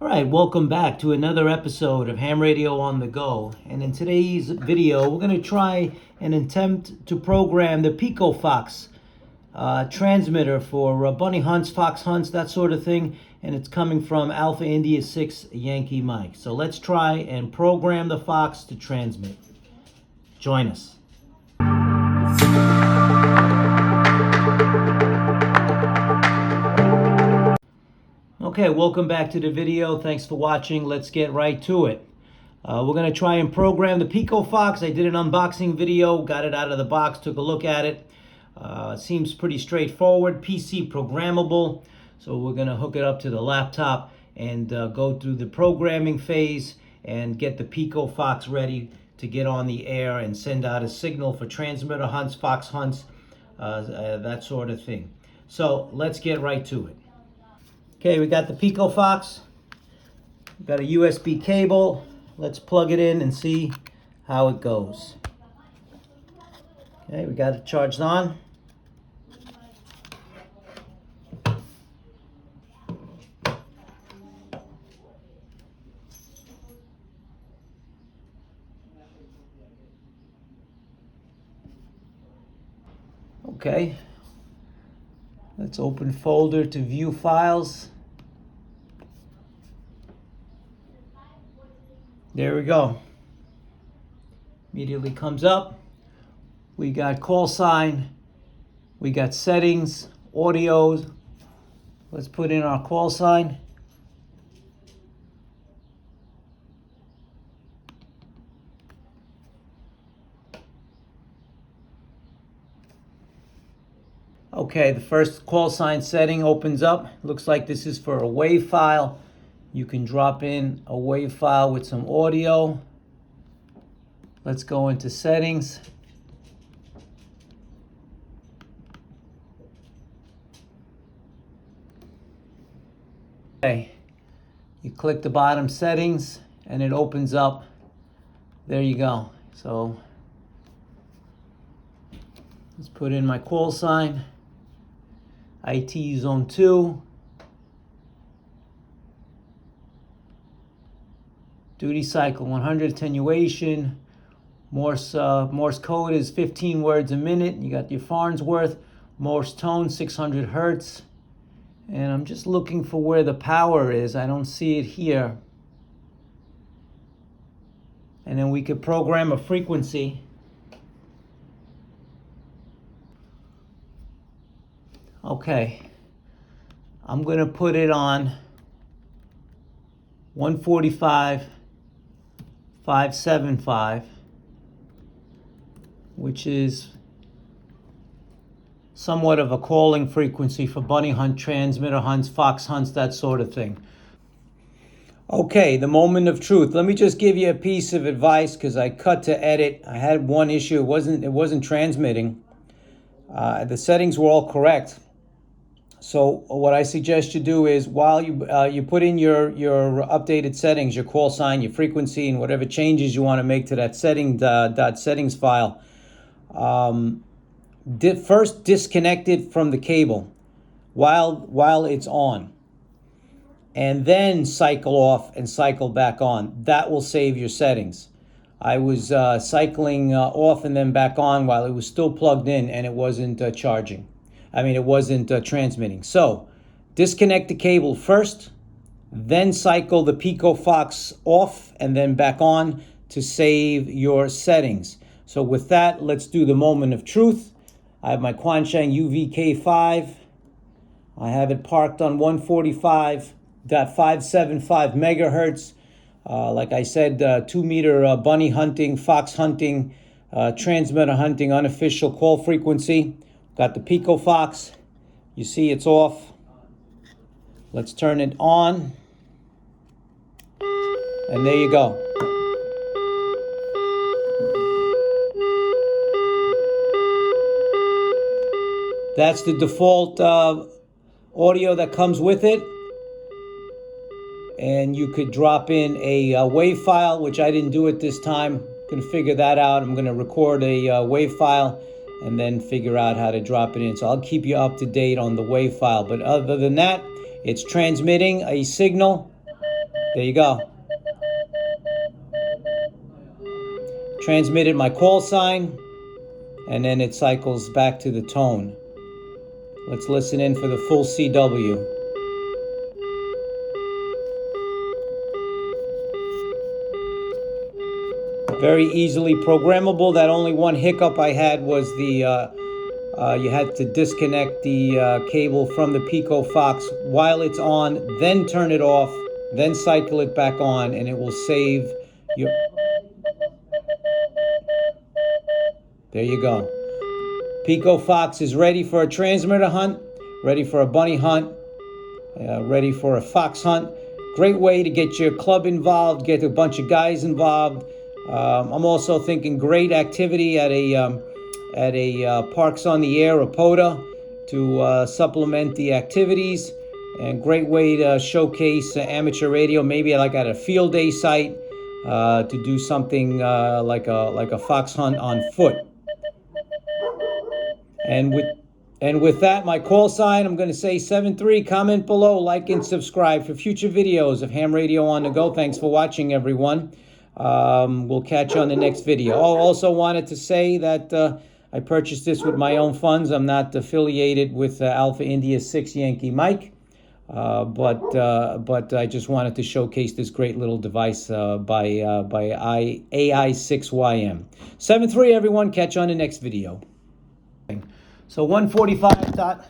All right, welcome back to another episode of Ham Radio on the Go. And in today's video, we're going to try and attempt to program the Pico Fox transmitter for bunny hunts, fox hunts, that sort of thing. And it's coming from Alpha India 6 Yankee Mike. So let's try and program the Fox to transmit. Join us. Okay, welcome back to the video. Thanks for watching. Let's get right to it. We're going to try and program the Pico Fox. I did an unboxing video, got it out of the box, took a look at it. Seems pretty straightforward, PC programmable. So we're going to hook it up to the laptop and go through the programming phase and get the Pico Fox ready to get on the air and send out a signal for transmitter hunts, fox hunts, that sort of thing. So let's get right to it. Okay, we got the Pico Fox. We've got a USB cable. Let's plug it in and see how it goes. Okay, we got it charged on. Okay, let's open folder to view files. There we go. Immediately comes up. We got call sign. We got settings, audios. Let's put in our call sign. Okay, the first call sign setting opens up. Looks like this is for a WAV file. You can drop in a WAV file with some audio. Let's go into settings. Okay, you click the bottom settings and it opens up. There you go. So let's put in my call sign. IT zone 2. Duty cycle 100, attenuation. Morse code is 15 words a minute. You got your Farnsworth. Morse tone 600 hertz. And I'm just looking for where the power is. I don't see it here. And then we could program a frequency. Okay. I'm going to put it on 145.575, which is somewhat of a calling frequency for bunny hunt, transmitter hunts, fox hunts, that sort of thing. Okay, the moment of truth. Let me just give you a piece of advice because I cut to edit. I had one issue. It wasn't transmitting. The settings were all correct. So what I suggest you do is while you put in your updated settings, your call sign, your frequency, and whatever changes you want to make to that settings file, first disconnect it from the cable while it's on, and then cycle off and cycle back on. That will save your settings. I was cycling off and then back on while it was still plugged in and it wasn't charging. It wasn't transmitting. So disconnect the cable first, then cycle the Pico Fox off and then back on to save your settings. So with that, let's do the moment of truth. I have my Quansheng UVK5. I have it parked on 145.575 megahertz. Like I said, 2-meter bunny hunting, fox hunting, transmitter hunting, unofficial call frequency. Got the Pico Fox. You see it's off. Let's turn it on. And there you go. That's the default audio that comes with it. And you could drop in a WAV file, which I didn't do it this time. I'm going to figure that out. I'm going to record a WAV file and then figure out how to drop it in. So I'll keep you up to date on the WAV file. But other than that, it's transmitting a signal There you go. Transmitted my call sign, and then it cycles back to the tone. Let's listen in for the full CW. Very easily programmable. That only one hiccup I had was the you had to disconnect the cable from the Pico Fox while it's on, then turn it off, then cycle it back on, and it will save your... There you go. Pico Fox is ready for a transmitter hunt, ready for a bunny hunt, ready for a fox hunt. Great way to get your club involved, get a bunch of guys involved. I'm also thinking great activity at a Parks on the Air or POTA to supplement the activities, and great way to showcase amateur radio, maybe like at a field day site, to do something like a fox hunt on foot. And with that, my call sign, I'm going to say 73. Comment below, like, and subscribe for future videos of ham radio on the go. Thanks for watching, everyone. We'll catch you on the next video. Oh, also wanted to say that I purchased this with my own funds. I'm not affiliated with Alpha India 6 Yankee Mike, but I just wanted to showcase this great little device by Ai6YM. 73, everyone. Catch you on the next video. So 145 dot.